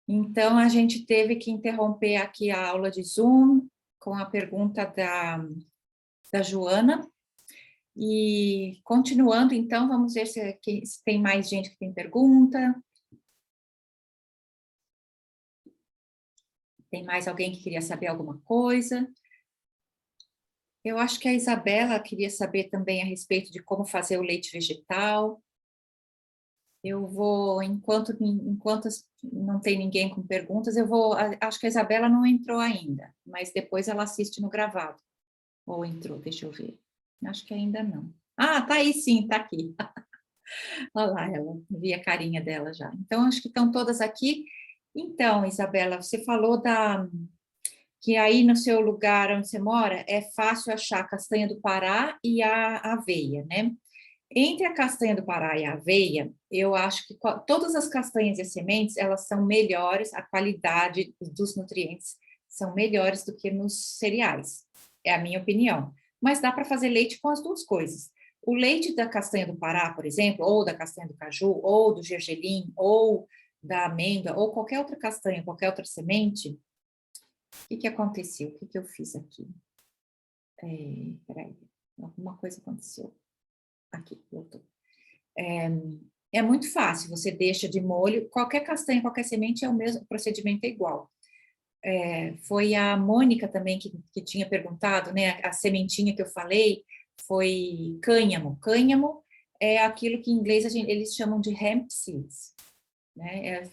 Então, a gente teve que interromper aqui a aula de Zoom com a pergunta da Joana. E continuando, então, vamos ver se tem mais gente que tem pergunta. Tem mais alguém que queria saber alguma coisa? Eu acho que a Isabela queria saber também a respeito de como fazer o leite vegetal. Eu vou, enquanto não tem ninguém com perguntas, acho que a Isabela não entrou ainda, mas depois ela assiste no gravado. Ou entrou, deixa eu ver. Acho que ainda não. Ah, tá aí sim, tá aqui. Olha lá, ela, vi a carinha dela já. Então, acho que estão todas aqui. Então, Isabela, você falou que aí no seu lugar onde você mora é fácil achar a castanha do Pará e a aveia, né? Entre a castanha do Pará e a aveia, eu acho que todas as castanhas e as sementes, elas são melhores, a qualidade dos nutrientes são melhores do que nos cereais. É a minha opinião. Mas dá para fazer leite com as duas coisas. O leite da castanha do Pará, por exemplo, ou da castanha do caju, ou do gergelim, ou da amêndoa, ou qualquer outra castanha, qualquer outra semente, o que aconteceu? O que eu fiz aqui? Peraí, alguma coisa aconteceu. Aqui, voltou. É muito fácil, você deixa de molho, qualquer castanha, qualquer semente é o mesmo, o procedimento é igual. Foi a Mônica também que tinha perguntado, né? A sementinha que eu falei foi cânhamo. Cânhamo é aquilo que em inglês eles chamam de hemp seeds, né?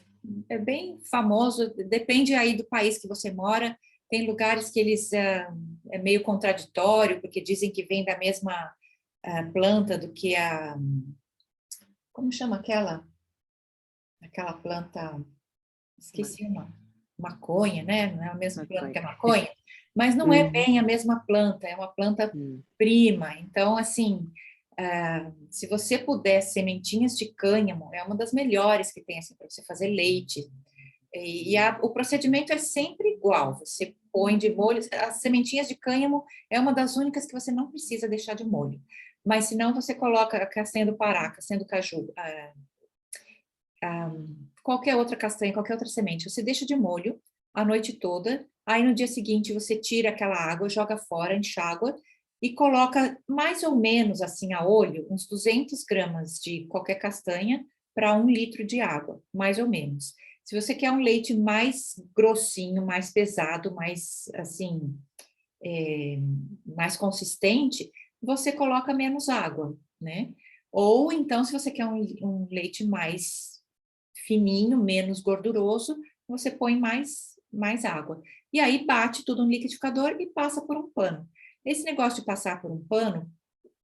É bem famoso, depende aí do país que você mora. Tem lugares que eles é meio contraditório, porque dizem que vem da mesma planta do que como chama aquela planta, esqueci o nome, maconha, né? Não é a mesma planta que a maconha, mas não é Uhum. bem a mesma planta, é uma planta Hum. prima. Então, assim, se você puder, sementinhas de cânhamo, é uma das melhores que tem, assim, para você fazer leite. O procedimento é sempre igual, você põe de molho, as sementinhas de cânhamo é uma das únicas que você não precisa deixar de molho. Mas se não, você coloca a castanha do Pará, a castanha do caju, qualquer outra castanha, qualquer outra semente, você deixa de molho a noite toda, aí no dia seguinte você tira aquela água, joga fora, enxágua e coloca mais ou menos assim a olho, uns 200 gramas de qualquer castanha para 1 litro de água, mais ou menos. Se você quer um leite mais grossinho, mais pesado, mais assim, mais consistente, você coloca menos água, né? Ou então, se você quer um leite mais fininho, menos gorduroso, você põe mais água. E aí bate tudo no liquidificador e passa por um pano. Esse negócio de passar por um pano,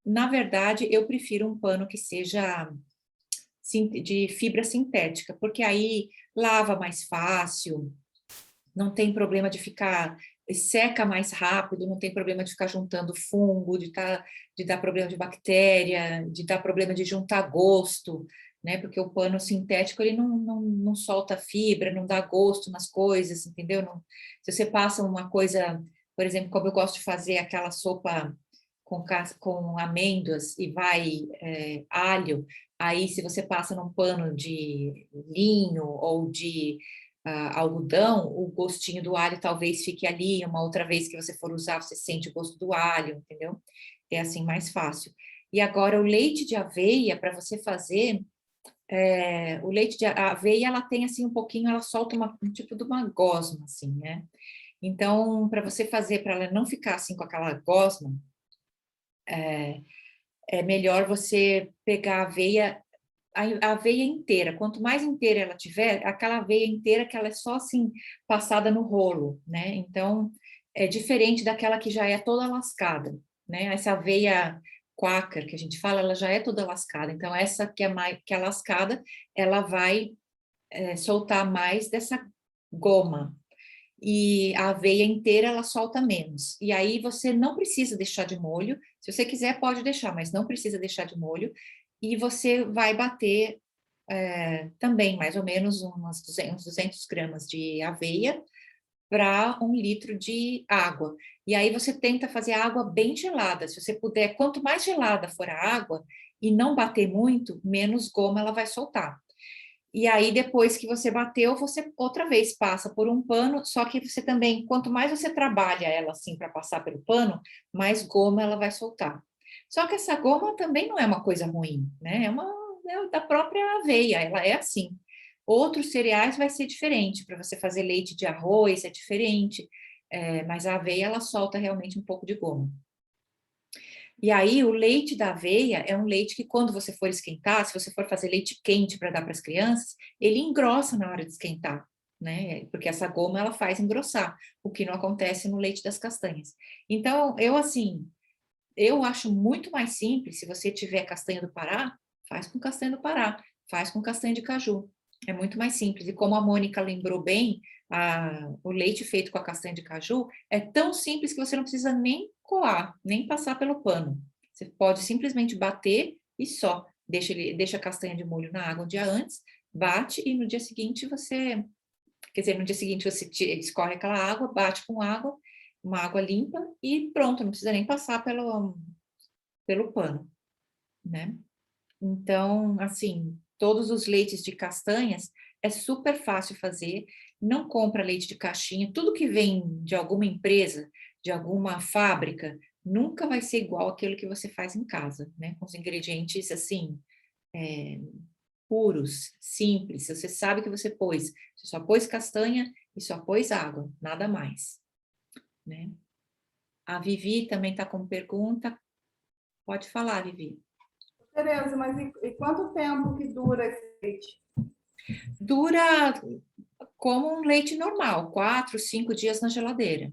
na verdade, eu prefiro um pano que seja de fibra sintética, porque aí lava mais fácil, não tem problema de ficar, seca mais rápido, não tem problema de ficar juntando fungo, de dar problema de bactéria, de dar problema de juntar gosto, né? Porque o pano sintético, ele não solta fibra, não dá gosto nas coisas, entendeu? Se você passa uma coisa, por exemplo, como eu gosto de fazer aquela sopa com amêndoas e vai alho, aí se você passa num pano de linho ou de algodão, o gostinho do alho talvez fique ali, uma outra vez que você for usar, você sente o gosto do alho, entendeu? É assim mais fácil. E agora, o leite de aveia, para você fazer, o leite de aveia, ela tem assim um pouquinho, ela solta um tipo de uma gosma, assim, né? Então, para você fazer, para ela não ficar assim com aquela gosma, é melhor você pegar a aveia inteira. Quanto mais inteira ela tiver, aquela aveia inteira que ela é só assim passada no rolo, né? Então é diferente daquela que já é toda lascada, né? Essa aveia quaker que a gente fala, ela já é toda lascada. Então essa que é lascada, ela vai soltar mais dessa goma. E a aveia inteira ela solta menos. E aí você não precisa deixar de molho. Se você quiser, pode deixar, mas não precisa deixar de molho. E você vai bater também mais ou menos uns 200 gramas de aveia para 1 litro de água. E aí você tenta fazer a água bem gelada. Se você puder, quanto mais gelada for a água e não bater muito, menos goma ela vai soltar. E aí, depois que você bateu, você outra vez passa por um pano, só que você também, quanto mais você trabalha ela assim para passar pelo pano, mais goma ela vai soltar. Só que essa goma também não é uma coisa ruim, né? É da própria aveia, ela é assim. Outros cereais vai ser diferente, para você fazer leite de arroz é diferente, mas a aveia ela solta realmente um pouco de goma. E aí, o leite da aveia é um leite que, quando você for esquentar, se você for fazer leite quente para dar para as crianças, ele engrossa na hora de esquentar, né? Porque essa goma ela faz engrossar, o que não acontece no leite das castanhas. Então, eu acho muito mais simples, se você tiver castanha do Pará, faz com castanha do Pará, faz com castanha de caju. É muito mais simples. E como a Mônica lembrou bem, o leite feito com a castanha de caju é tão simples que você não precisa nem coar, nem passar pelo pano. Você pode simplesmente bater e só. Deixa a castanha de molho na água um dia antes, bate e no dia seguinte você... Quer dizer, no dia seguinte você escorre aquela água, bate com água, uma água limpa e pronto, não precisa nem passar pelo pano, né? Então, assim, todos os leites de castanhas é super fácil fazer. Não compra leite de caixinha. Tudo que vem de alguma empresa, de alguma fábrica, nunca vai ser igual aquilo que você faz em casa, né? Com os ingredientes, assim, é, puros, simples. Você sabe que você pôs. Você só pôs castanha e só pôs água, nada mais, né? A Vivi também está com pergunta. Pode falar, Vivi. Tereza, mas e quanto tempo que dura esse leite? Dura como um leite normal, 4, 5 dias na geladeira.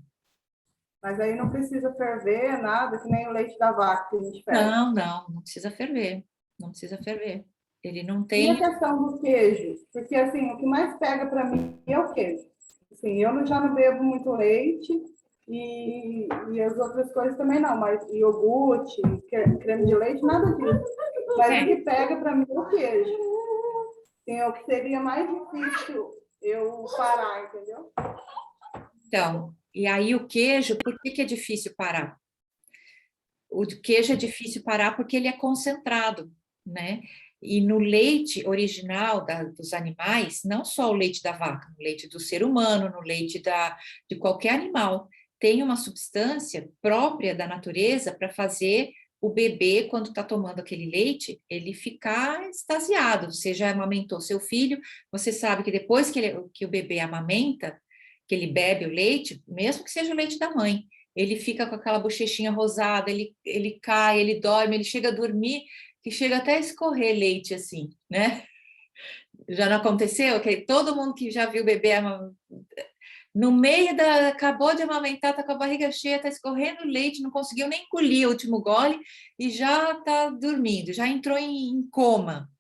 Mas aí não precisa ferver nada, que nem o leite da vaca que a gente pega. Não precisa ferver. Não precisa ferver. Ele não E a tem. questão do queijo? Porque, assim, o que mais pega para mim é o queijo. Assim, já não bebo muito leite e as outras coisas também não, mas iogurte, creme de leite, nada disso. Mas o que pega para mim é o queijo. Assim, é o que seria mais difícil eu parar, entendeu? Então, e aí o queijo, por que é difícil parar? O queijo é difícil parar porque ele é concentrado, né? E no leite original dos animais, não só o leite da vaca, no leite do ser humano, no leite de qualquer animal, tem uma substância própria da natureza para fazer o bebê, quando está tomando aquele leite, ele ficar extasiado. Você já amamentou seu filho, você sabe que depois que o bebê amamenta, que ele bebe o leite, mesmo que seja o leite da mãe, ele fica com aquela bochechinha rosada, ele cai, ele dorme, ele chega a dormir, que chega até a escorrer leite assim, né? Já não aconteceu? Que todo mundo que já viu o bebê no meio acabou de amamentar, tá com a barriga cheia, tá escorrendo leite, não conseguiu nem engolir o último gole e já tá dormindo, já entrou em coma.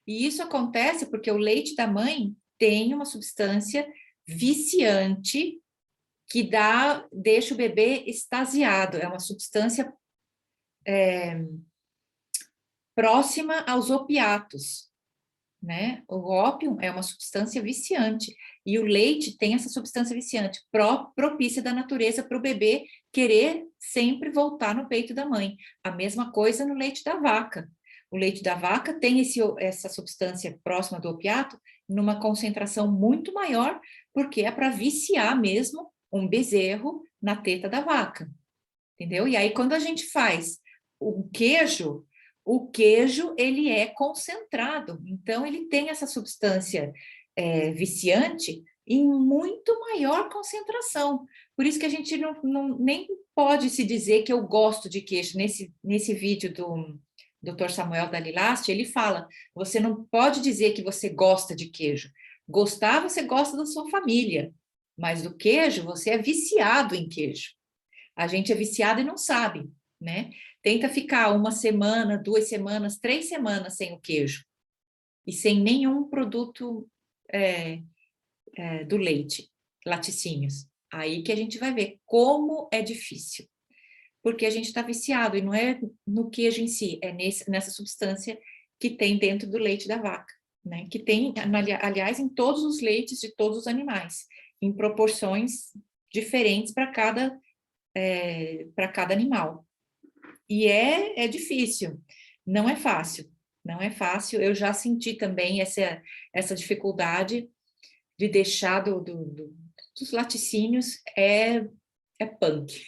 E isso acontece porque o leite da mãe tem uma substância viciante que deixa o bebê extasiado. É uma substância próxima aos opiatos, né? O ópio é uma substância viciante e o leite tem essa substância viciante propícia da natureza para o bebê querer sempre voltar no peito da mãe. A mesma coisa no leite da vaca. O leite da vaca tem essa substância próxima do opiato numa concentração muito maior, porque é para viciar mesmo um bezerro na teta da vaca, entendeu? E aí, quando a gente faz o queijo, ele é concentrado, então ele tem essa substância viciante em muito maior concentração. Por isso que a gente nem pode se dizer que eu gosto de queijo. Nesse vídeo do Dr. Samuel Dalilast, ele fala, você não pode dizer que você gosta de queijo. Gostar, você gosta da sua família, mas do queijo, você é viciado em queijo. A gente é viciado e não sabe, né? Tenta ficar 1 semana, 2 semanas, 3 semanas sem o queijo e sem nenhum produto do leite, laticínios. Aí que a gente vai ver como é difícil, porque a gente está viciado e não é no queijo em si, é nessa substância que tem dentro do leite da vaca, né? Que tem, aliás, em todos os leites de todos os animais, em proporções diferentes para cada animal. E é difícil, não é fácil, não é fácil. Eu já senti também essa dificuldade de deixar dos laticínios, é punk,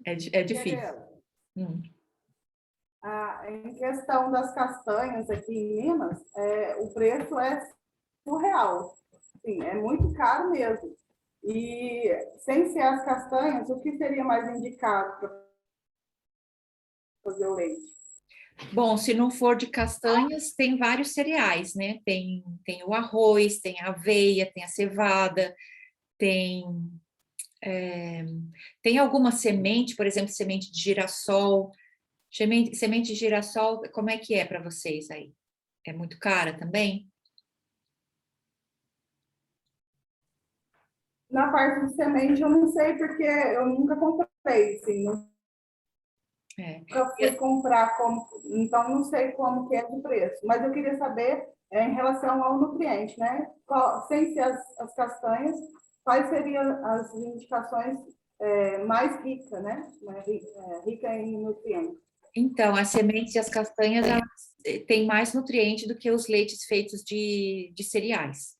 é difícil. Tereza, Hum. em questão das castanhas aqui em Minas, o preço é surreal. Sim, é muito caro mesmo. E sem ser as castanhas, o que seria mais indicado para fazer o leite? Bom, se não for de castanhas, tem vários cereais, né? Tem o arroz, tem a aveia, tem a cevada, tem, é, tem alguma semente, por exemplo, semente de girassol. Semente de girassol, como é que é para vocês aí? É muito cara também? Na parte de semente, eu não sei porque eu nunca comprei, assim, É. nunca fui comprar, então não sei como que é o preço. Mas eu queria saber em relação ao nutriente, né? Sem ser as castanhas, quais seriam as indicações mais ricas, né? Rica em nutrientes. Então, as sementes e as castanhas, elas têm mais nutriente do que os leites feitos de cereais.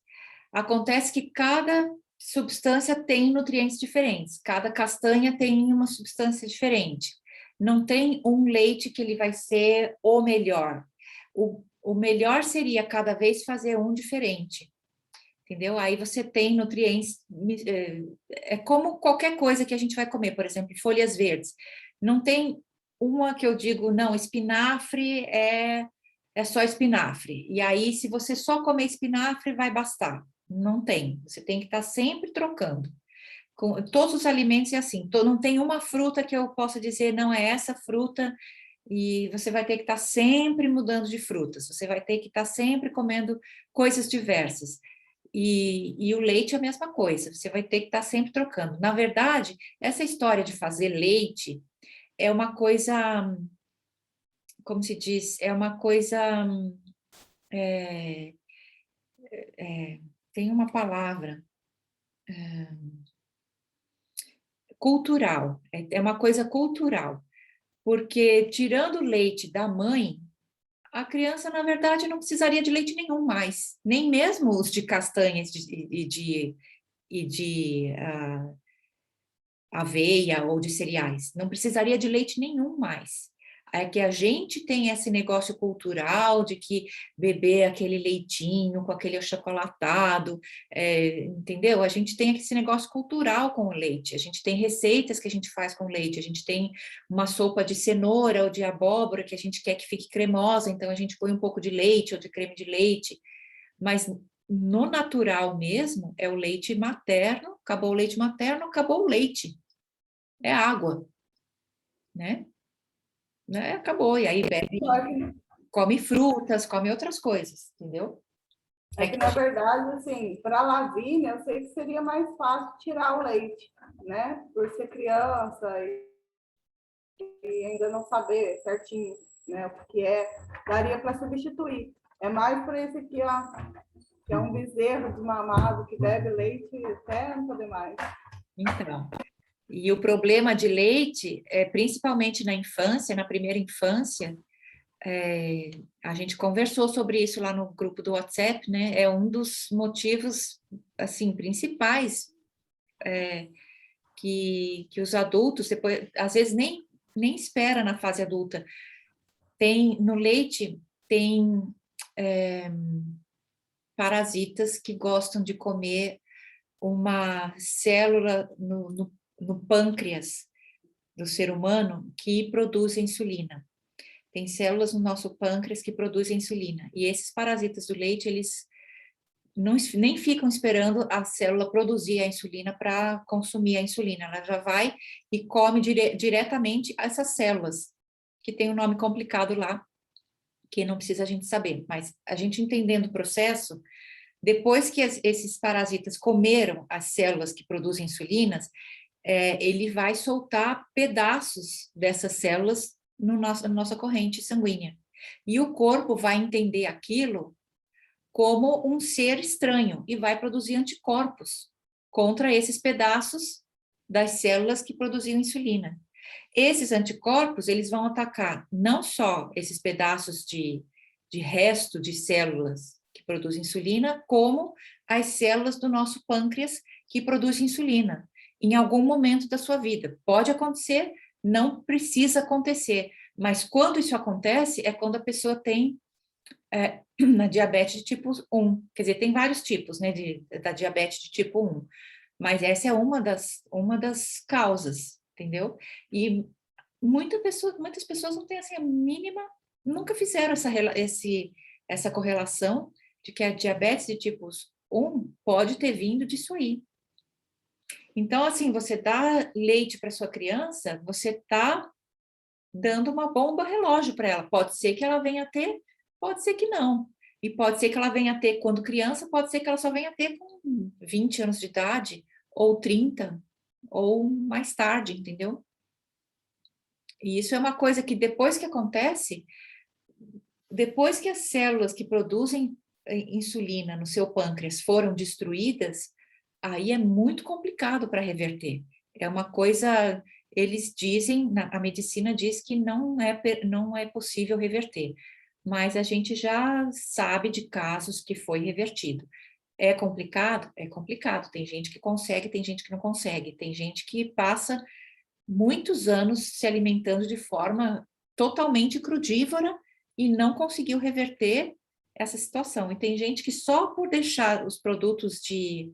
Acontece que cada substância tem nutrientes diferentes, cada castanha tem uma substância diferente. Não tem um leite que ele vai ser o melhor. O melhor seria cada vez fazer um diferente, entendeu? Aí você tem nutrientes, é como qualquer coisa que a gente vai comer, por exemplo, folhas verdes. Não tem uma que eu digo, não, espinafre é só espinafre. E aí, se você só comer espinafre, vai bastar. Não tem. Você tem que estar sempre trocando. Com todos os alimentos é assim. Não tem uma fruta que eu possa dizer, não é essa fruta, e você vai ter que estar sempre mudando de frutas. Você vai ter que estar sempre comendo coisas diversas. E o leite é a mesma coisa, você vai ter que estar sempre trocando. Na verdade, essa história de fazer leite é uma coisa, como se diz, é uma coisa, é, tem uma palavra, cultural, é uma coisa cultural, porque tirando o leite da mãe, a criança, na verdade, não precisaria de leite nenhum mais, nem mesmo os de castanhas e de aveia ou de cereais. Não precisaria de leite nenhum mais. É que a gente tem esse negócio cultural de que beber aquele leitinho com aquele achocolatado, entendeu? A gente tem esse negócio cultural com o leite. A gente tem receitas que a gente faz com leite. A gente tem uma sopa de cenoura ou de abóbora que a gente quer que fique cremosa, então a gente põe um pouco de leite ou de creme de leite. Mas no natural mesmo é o leite materno. Acabou o leite materno, acabou o leite. É água, né? Acabou. E aí bebe, come frutas, come outras coisas, entendeu? É que, na verdade, assim, para a Lavínia, eu sei que seria mais fácil tirar o leite, né? Por ser criança e ainda não saber certinho, né, o que é, daria para substituir. É mais por esse aqui, ó, que é um bezerro desmamado que bebe leite até não poder mais. Então, e o problema de leite, principalmente na infância, na primeira infância, a gente conversou sobre isso lá no grupo do WhatsApp, né? É um dos motivos, assim, principais que os adultos, depois, às vezes nem espera na fase adulta. No leite, tem parasitas que gostam de comer uma célula no pâncreas do ser humano que produz insulina. Tem células no nosso pâncreas que produzem insulina. E esses parasitas do leite, eles nem ficam esperando a célula produzir a insulina para consumir a insulina. Ela já vai e come diretamente essas células, que tem um nome complicado lá, que não precisa a gente saber. Mas a gente entendendo o processo, depois que esses parasitas comeram as células que produzem insulinas, ele vai soltar pedaços dessas células na nossa corrente sanguínea. E o corpo vai entender aquilo como um ser estranho e vai produzir anticorpos contra esses pedaços das células que produziam insulina. Esses anticorpos, eles vão atacar não só esses pedaços de resto de células que produzem insulina, como as células do nosso pâncreas que produzem insulina, em algum momento da sua vida. Pode acontecer, não precisa acontecer, mas quando isso acontece, é quando a pessoa tem na diabetes de tipo 1. Quer dizer, tem vários tipos, né, da diabetes de tipo 1, mas essa é uma das causas, entendeu? E muitas pessoas não têm assim, a mínima, nunca fizeram essa correlação de que a diabetes de tipo 1 pode ter vindo disso aí. Então, assim, você dá leite para sua criança, você está dando uma bomba relógio para ela. Pode ser que ela venha a ter, pode ser que não. E pode ser que ela venha a ter quando criança, pode ser que ela só venha a ter com 20 anos de idade, ou 30, ou mais tarde, entendeu? E isso é uma coisa que depois que acontece, depois que as células que produzem insulina no seu pâncreas foram destruídas, aí é muito complicado para reverter. É uma coisa, eles dizem, a medicina diz que não é possível reverter, mas a gente já sabe de casos que foi revertido. É complicado? É complicado. Tem gente que consegue, tem gente que não consegue. Tem gente que passa muitos anos se alimentando de forma totalmente crudívora e não conseguiu reverter essa situação. E tem gente que só por deixar os produtos de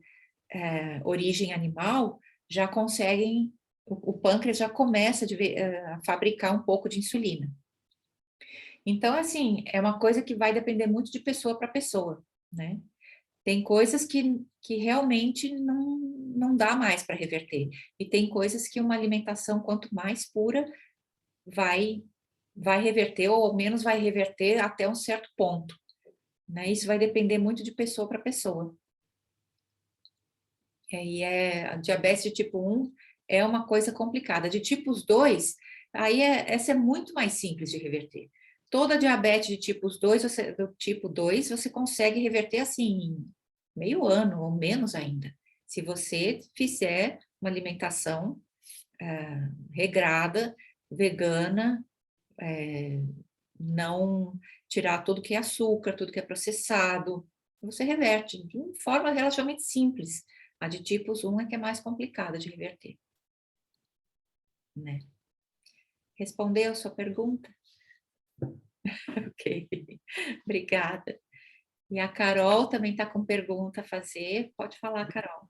origem animal já conseguem, o pâncreas já começa a fabricar um pouco de insulina. Então, assim, é uma coisa que vai depender muito de pessoa para pessoa, né? Tem coisas que realmente não dá mais para reverter. E tem coisas que uma alimentação, quanto mais pura, vai, vai reverter, ou ao menos vai reverter até um certo ponto. Né? Isso vai depender muito de pessoa para pessoa. E a diabetes de tipo 1 é uma coisa complicada. De tipos 2, aí essa é muito mais simples de reverter. Toda diabetes de tipos 2, do tipo 2, você consegue reverter assim, em meio ano ou menos ainda. Se você fizer uma alimentação regrada, vegana, não tirar tudo que é açúcar, tudo que é processado, você reverte de uma forma relativamente simples. A de tipos 1 é que é mais complicada de reverter, né? Respondeu a sua pergunta? Ok, obrigada. E a Carol também está com pergunta a fazer. Pode falar, Carol.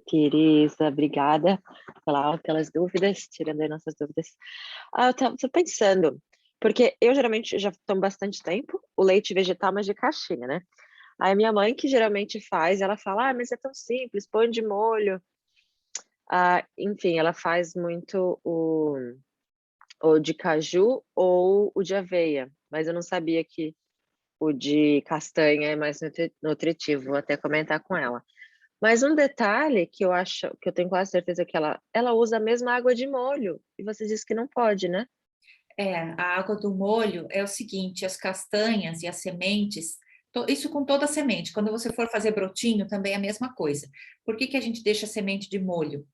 Tereza, obrigada pelas dúvidas, tirando aí nossas dúvidas. Eu estava pensando, porque eu geralmente já tomo bastante tempo o leite vegetal, mas de caixinha, né? Aí minha mãe, que geralmente faz, ela fala, mas é tão simples, põe de molho. Enfim, ela faz muito o de caju ou o de aveia, mas eu não sabia que o de castanha é mais nutritivo, vou até comentar com ela. Mas um detalhe que eu acho, que eu tenho quase certeza que ela usa a mesma água de molho, e você disse que não pode, né? A água do molho é o seguinte, as castanhas e as sementes, isso com toda a semente, quando você for fazer brotinho também é a mesma coisa. Por que a gente deixa a semente de molho?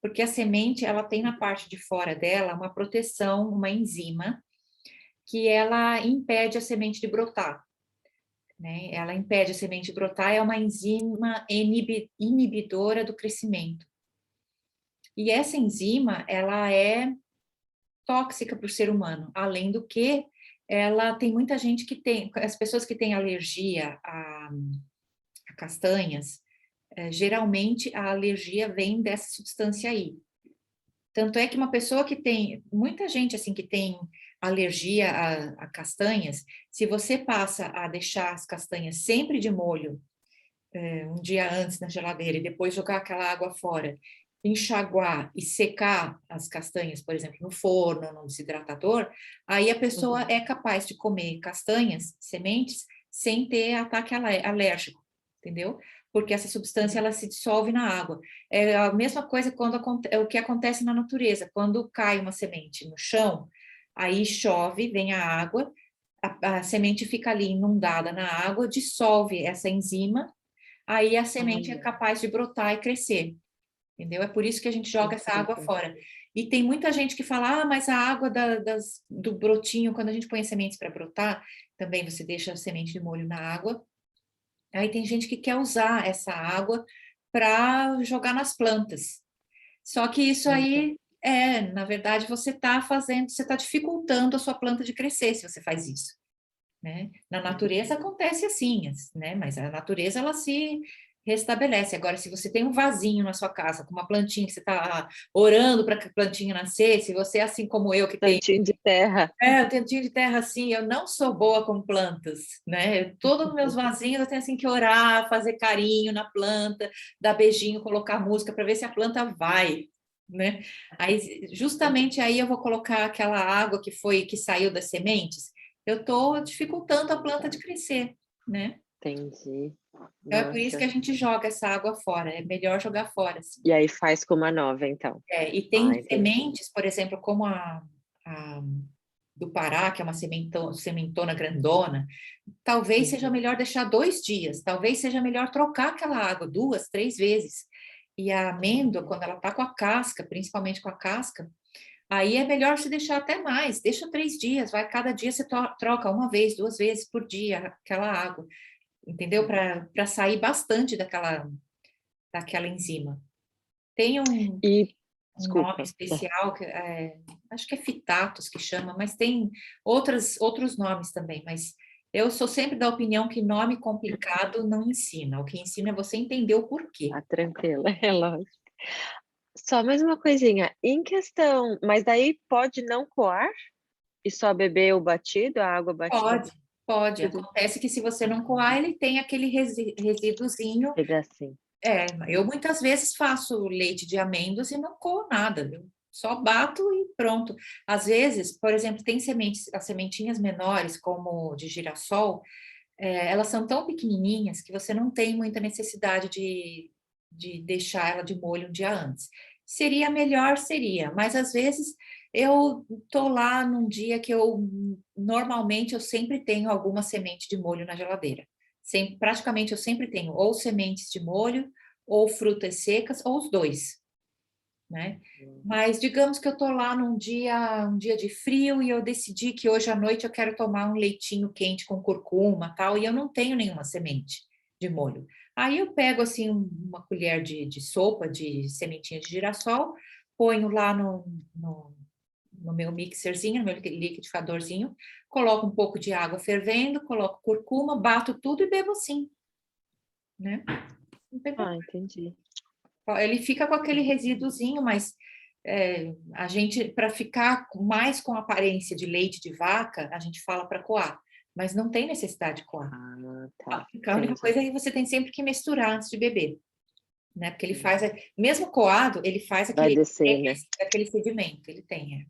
Porque a semente, ela tem na parte de fora dela uma proteção, uma enzima, que ela impede a semente de brotar. Né? Ela impede a semente de brotar, é uma enzima inibidora do crescimento. E essa enzima, ela é tóxica para o ser humano, além do que ela tem muita gente que tem, as pessoas que têm alergia a castanhas, geralmente a alergia vem dessa substância aí. Tanto é que uma pessoa que tem, muita gente assim que tem alergia a castanhas, se você passa a deixar as castanhas sempre de molho, um dia antes na geladeira e depois jogar aquela água fora, enxaguar e secar as castanhas, por exemplo, no forno, no desidratador, aí a pessoa é capaz de comer castanhas, sementes, sem ter ataque alérgico, entendeu? Porque essa substância ela se dissolve na água. É a mesma coisa é o que acontece na natureza, quando cai uma semente no chão, aí chove, vem a água, a semente fica ali inundada na água, dissolve essa enzima, aí a semente é capaz de brotar e crescer. entendeu? É por isso que a gente joga essa água Entendi. fora. E tem muita gente que fala, mas a água do brotinho, quando a gente põe as sementes para brotar, também você deixa a semente de molho na água. Aí tem gente que quer usar essa água para jogar nas plantas. Só que isso Então, aí na verdade, você está dificultando a sua planta de crescer se você faz isso, né? Na natureza acontece assim, né? Mas a natureza ela se restabelece. Agora, se você tem um vasinho na sua casa com uma plantinha que você está orando para que a plantinha nascer, se você é assim como eu que tem tantinho de terra. eu tenho tinha de terra assim, eu não sou boa com plantas, né? Todos os meus vasinhos eu tenho assim que orar, fazer carinho na planta, dar beijinho, colocar música para ver se a planta vai, né? Aí justamente aí eu vou colocar aquela água que saiu das sementes, eu estou dificultando a planta de crescer, né? Entendi. Então é por isso que Nossa. a gente joga essa água fora, é melhor jogar fora, assim. E aí faz com uma nova, então. E tem Entendi. sementes, por exemplo, como a do Pará, que é uma sementona grandona, talvez seja melhor deixar 2 dias, talvez seja melhor trocar aquela água 2, 3 vezes. E a amêndoa, quando ela está com a casca, principalmente com a casca, aí é melhor se deixar até mais, deixa 3 dias, vai, cada dia você troca 1 vez, 2 vezes por dia aquela água, entendeu? Para sair bastante daquela enzima. Tem E, um nome desculpa, especial, acho que é fitatos que chama, mas tem outros nomes também, mas eu sou sempre da opinião que nome complicado não ensina, o que ensina é você entender o porquê. tá tranquila, é lógico. Só mais uma coisinha, em questão, mas daí pode não coar e só beber o batido, a água batida? Pode, pode. Tudo Acontece que se você não coar, ele tem aquele resíduozinho. pedacinho. Eu muitas vezes faço leite de amêndoas e não coo nada, viu? Só bato e pronto. Às vezes, por exemplo, tem sementes, as sementinhas menores, como de girassol, elas são tão pequenininhas que você não tem muita necessidade de deixar ela de molho um dia antes. Seria melhor, seria, mas às vezes eu tô lá num dia que normalmente eu sempre tenho alguma semente de molho na geladeira. Praticamente eu sempre tenho ou sementes de molho, ou frutas secas, ou os dois, né? Mas digamos que eu tô lá um dia de frio e eu decidi que hoje à noite eu quero tomar um leitinho quente com curcuma, tal, e eu não tenho nenhuma semente de molho. Aí eu pego assim uma colher de sopa de sementinha de girassol, ponho lá no meu mixerzinho, no meu liquidificadorzinho, coloco um pouco de água fervendo, coloco curcuma, bato tudo e bebo assim, né? Não tem problema. Entendi. Ele fica com aquele resíduozinho, mas a gente, para ficar mais com aparência de leite de vaca, a gente fala para coar, mas não tem necessidade de coar. Tá. A única Entendi. coisa é que você tem sempre que misturar antes de beber, né? Porque ele faz, mesmo coado, ele faz Vai descer, né? aquele sedimento, ele tem.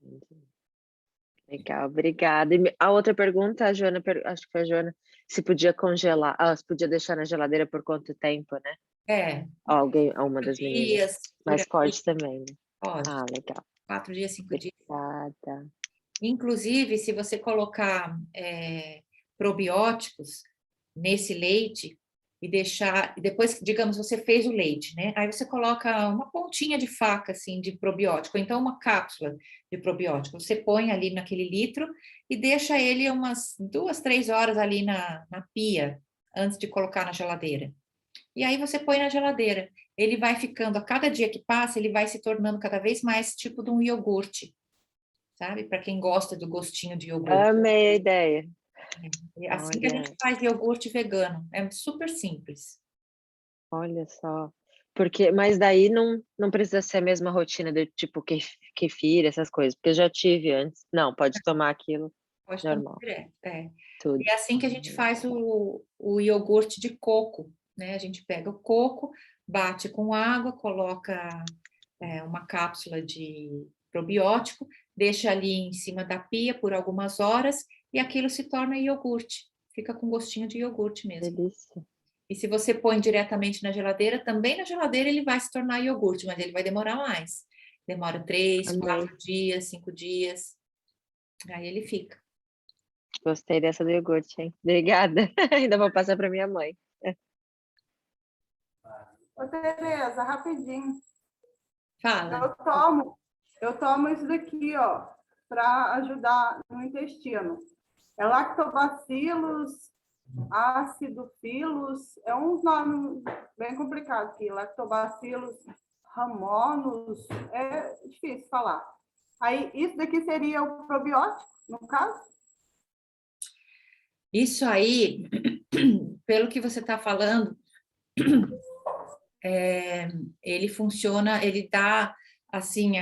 Entendi. Legal, obrigada. E a outra pergunta, a Joana, acho que foi a Joana, se podia congelar, se podia deixar na geladeira por quanto tempo, né? É, Uma das meninas. dias, por Mas aí, pode também, né? pode. Legal. 4 dias, 5 dias. Obrigada. Inclusive, se você colocar probióticos nesse leite e deixar, depois, digamos, você fez o leite, né? Aí você coloca uma pontinha de faca, assim, de probiótico, então uma cápsula de probiótico. Você põe ali naquele litro e deixa ele umas 2, 3 horas ali na pia, antes de colocar na geladeira. E aí você põe na geladeira. Ele vai ficando, a cada dia que passa, ele vai se tornando cada vez mais tipo de um iogurte, sabe? Para quem gosta do gostinho de iogurte. Amei a ideia. É assim que a Olha, gente faz iogurte vegano. É super simples. olha só. Porque, mas daí não precisa ser a mesma rotina do tipo kefir, essas coisas, porque eu já tive antes. Não, pode tomar aquilo Pode tomar normal, direto. tudo. E é assim que a gente faz o iogurte de coco, né? A gente pega o coco, bate com água, coloca uma cápsula de probiótico, deixa ali em cima da pia por algumas horas e aquilo se torna iogurte. Fica com gostinho de iogurte mesmo. Delícia. E se você põe diretamente na geladeira, também na geladeira ele vai se tornar iogurte, mas ele vai demorar mais. Demora 3, Amei. 4 dias, 5 dias. Aí ele fica. Gostei dessa do iogurte, hein? Obrigada. Ainda vou passar para minha mãe. Ô, Tereza, rapidinho. Fala. Eu tomo isso daqui, ó, para ajudar no intestino. É lactobacillus acidophilus, é um nome bem complicado aqui, lactobacillus ramonos, é difícil falar. Aí, isso daqui seria o probiótico, no caso? Isso aí, pelo que você está falando, ele funciona, ele dá, assim,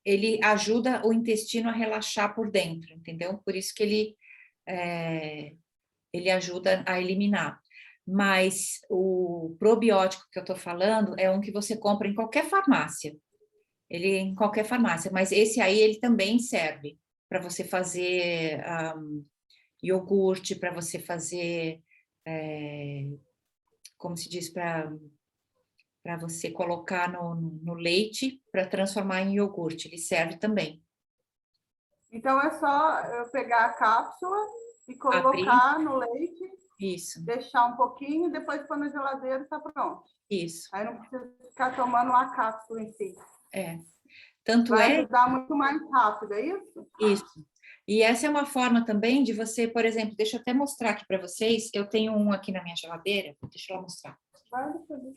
ele ajuda o intestino a relaxar por dentro, entendeu? Por isso que ele ajuda a eliminar. Mas o probiótico que eu estou falando é um que você compra em qualquer farmácia. Ele em qualquer farmácia, mas esse aí ele também serve para você fazer iogurte, para você fazer, como se diz, para você colocar no leite para transformar em iogurte. Ele serve também. Então, é só eu pegar a cápsula e colocar Abrir. no leite, Isso, deixar um pouquinho, e depois pôr na geladeira e está pronto. isso, Aí não precisa ficar tomando uma cápsula em si. Tanto Vai é ajudar muito mais rápido, é isso? isso. E essa é uma forma também de você, por exemplo, deixa eu até mostrar aqui para vocês. Eu tenho um aqui na minha geladeira, deixa eu lá mostrar. Vai saber.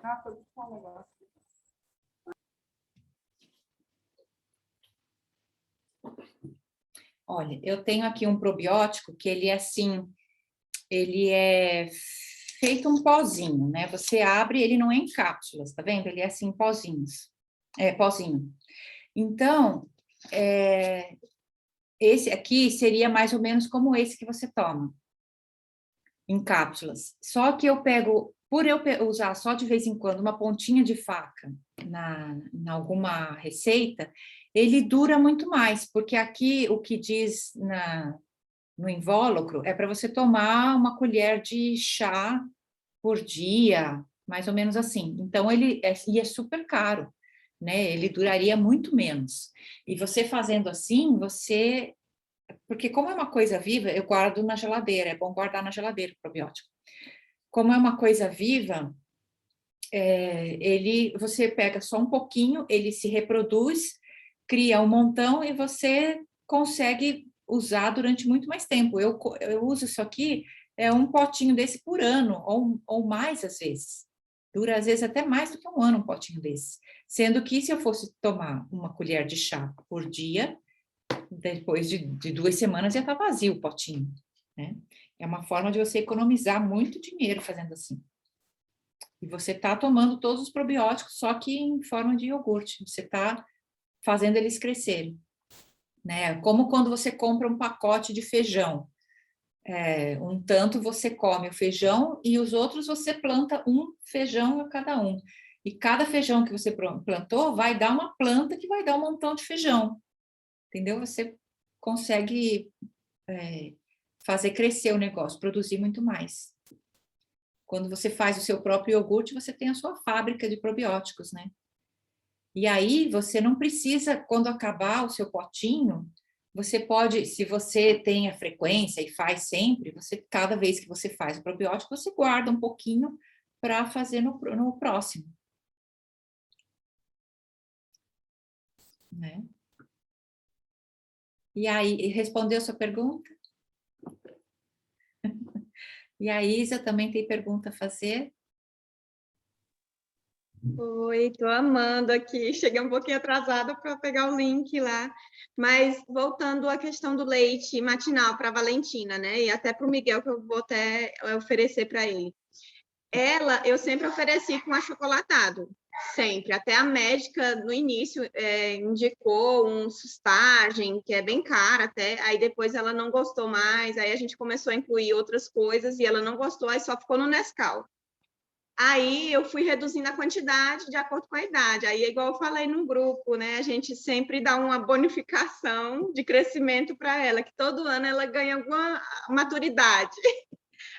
Ah, foi bom o negócio. Olha, eu tenho aqui um probiótico que ele é assim, ele é feito um pozinho, né? Você abre, ele não é em cápsulas, tá vendo? Ele é assim, pozinhos. Pozinho. Então, esse aqui seria mais ou menos como esse que você toma, em cápsulas. Só que eu pego, por eu usar só de vez em quando uma pontinha de faca em alguma receita, ele dura muito mais, porque aqui o que diz no invólucro é para você tomar uma colher de chá por dia, mais ou menos assim. Então, ele é super caro, né? Ele duraria muito menos. E você fazendo assim, porque como é uma coisa viva, eu guardo na geladeira, é bom guardar na geladeira o probiótico. Como é uma coisa viva, você pega só um pouquinho, ele se reproduz, cria um montão e você consegue usar durante muito mais tempo. Eu uso isso aqui, um potinho desse por ano, ou mais às vezes. Dura às vezes até mais do que um ano um potinho desse. Sendo que se eu fosse tomar uma colher de chá por dia, depois de 2 semanas já está vazio o potinho, né? É uma forma de você economizar muito dinheiro fazendo assim. E você está tomando todos os probióticos, só que em forma de iogurte. Você está fazendo eles crescerem, né? Como quando você compra um pacote de feijão. Um tanto você come o feijão e os outros você planta um feijão a cada um. E cada feijão que você plantou vai dar uma planta que vai dar um montão de feijão. Entendeu? Você consegue fazer crescer o negócio, produzir muito mais. Quando você faz o seu próprio iogurte, você tem a sua fábrica de probióticos, né? E aí você não precisa, quando acabar o seu potinho, você pode, se você tem a frequência e faz sempre, cada vez que você faz o probiótico, você guarda um pouquinho para fazer no próximo. Né? E aí, respondeu a sua pergunta? E a Isa também tem pergunta a fazer? Oi, tô amando aqui. Cheguei um pouquinho atrasada para pegar o link lá. Mas voltando à questão do leite matinal para a Valentina, né? E até para o Miguel, que eu vou até oferecer para ele. Eu sempre ofereci com achocolatado, sempre. Até a médica, no início, indicou um sustagem, que é bem cara até. Aí depois ela não gostou mais. Aí a gente começou a incluir outras coisas e ela não gostou, aí só ficou no Nescau. Aí eu fui reduzindo a quantidade de acordo com a idade. Aí, igual eu falei no grupo, né? A gente sempre dá uma bonificação de crescimento para ela, que todo ano ela ganha alguma maturidade.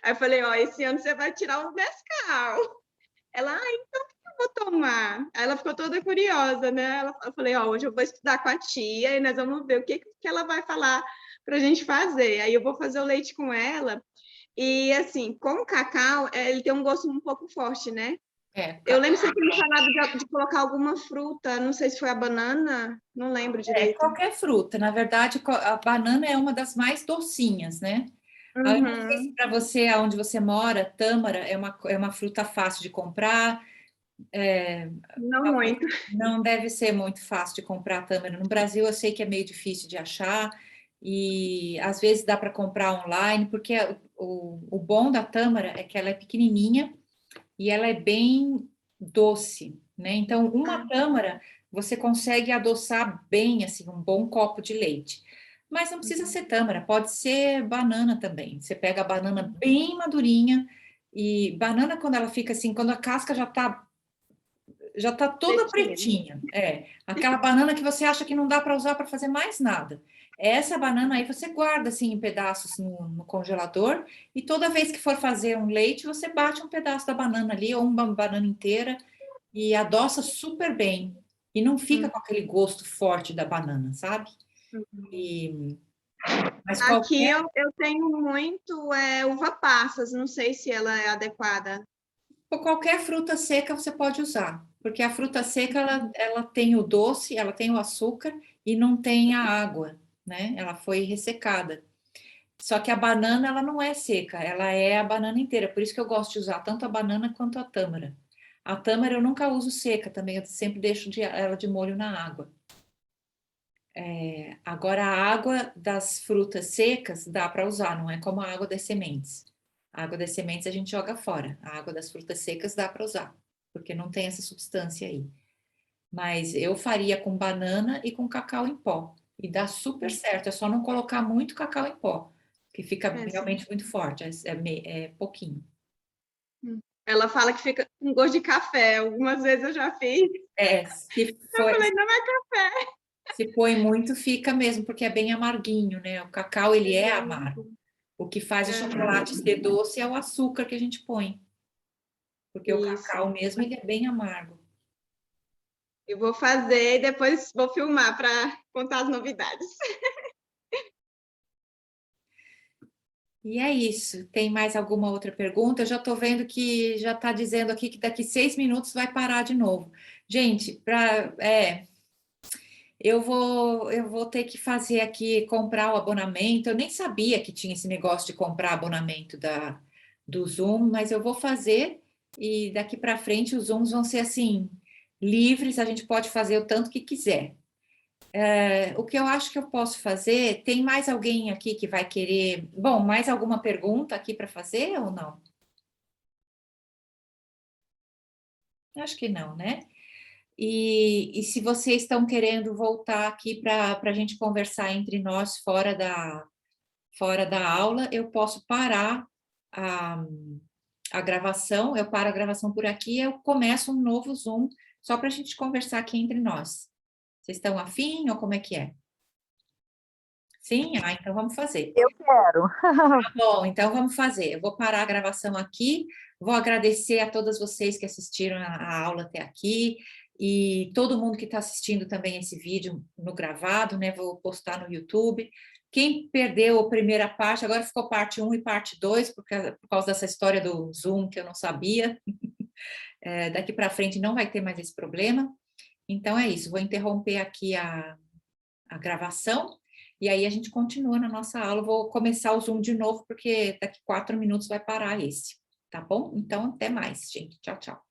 Aí eu falei, ó, esse ano você vai tirar o Nescau. Ela, então tá vou tomar? Aí ela ficou toda curiosa, né? Eu falei, ó, hoje eu vou estudar com a tia e nós vamos ver o que ela vai falar para a gente fazer. Aí eu vou fazer o leite com ela. E, assim, com o cacau, ele tem um gosto um pouco forte, né? Eu lembro que você tinha falado de colocar alguma fruta, não sei se foi a banana, não lembro direito. Qualquer fruta. Na verdade, a banana é uma das mais docinhas, né? Eu não sei se para você, onde você mora, tâmara é uma fruta fácil de comprar. Não muito. Não deve ser muito fácil de comprar tâmara. No Brasil, eu sei que é meio difícil de achar e às vezes dá para comprar online, porque o bom da tâmara é que ela é pequenininha e ela é bem doce, né? Então, uma tâmara você consegue adoçar bem, assim, um bom copo de leite. Mas não precisa ser tâmara, pode ser banana também. Você pega a banana bem madurinha e banana quando ela fica assim, quando a casca já tá toda pretinha. Aquela banana que você acha que não dá para usar para fazer mais nada. Essa banana aí você guarda assim em pedaços no congelador e toda vez que for fazer um leite, você bate um pedaço da banana ali ou uma banana inteira e adoça super bem. E não fica com aquele gosto forte da banana, sabe? Mas Aqui eu tenho muito uva passas, não sei se ela é adequada. qualquer fruta seca você pode usar, porque a fruta seca ela tem o doce, ela tem o açúcar e não tem a água, né? Ela foi ressecada. Só que a banana ela não é seca, ela é a banana inteira. Por isso que eu gosto de usar tanto a banana quanto a tâmara. A tâmara eu nunca uso seca também, eu sempre deixo ela de molho na água. Agora, a água das frutas secas dá para usar, não é como a água das sementes. A água das sementes a gente joga fora. A água das frutas secas dá para usar, porque não tem essa substância aí. Mas eu faria com banana e com cacau em pó. E dá super certo, é só não colocar muito cacau em pó, que fica realmente muito forte, é pouquinho. Ela fala que fica com gosto de café. Algumas vezes eu já fiz. Se Eu falei, não é café. se põe muito, fica mesmo, porque é bem amarguinho, né? O cacau, ele é amargo. O que faz o chocolate ser doce é o açúcar que a gente põe. Porque o cacau mesmo, ele é bem amargo. Eu vou fazer e depois vou filmar para contar as novidades. E é isso. Tem mais alguma outra pergunta? Eu já estou vendo que já está dizendo aqui que daqui 6 minutos vai parar de novo. Gente, eu vou ter que fazer aqui, comprar o abonamento. Eu nem sabia que tinha esse negócio de comprar abonamento do Zoom, mas eu vou fazer e daqui para frente os Zooms vão ser assim, livres, a gente pode fazer o tanto que quiser. O que eu acho que eu posso fazer, tem mais alguém aqui que vai querer. Bom, mais alguma pergunta aqui para fazer ou não? Acho que não, né? E se vocês estão querendo voltar aqui para a gente conversar entre nós fora da aula, eu posso parar a, a gravação, eu paro a gravação por aqui e eu começo um novo Zoom só para a gente conversar aqui entre nós. Vocês estão afim ou como é que é? Sim? Então vamos fazer. Eu quero. Tá bom, então vamos fazer. Eu vou parar a gravação aqui, vou agradecer a todas vocês que assistiram a aula até aqui e todo mundo que está assistindo também esse vídeo no gravado, né? Vou postar no YouTube. Quem perdeu a primeira parte, agora ficou parte 1 e parte 2, por causa dessa história do Zoom que eu não sabia. Daqui para frente não vai ter mais esse problema. Então é isso, vou interromper aqui a gravação. E aí a gente continua na nossa aula. Vou começar o Zoom de novo, porque daqui 4 minutos vai parar esse. Tá bom? Então, até mais, gente. Tchau, tchau.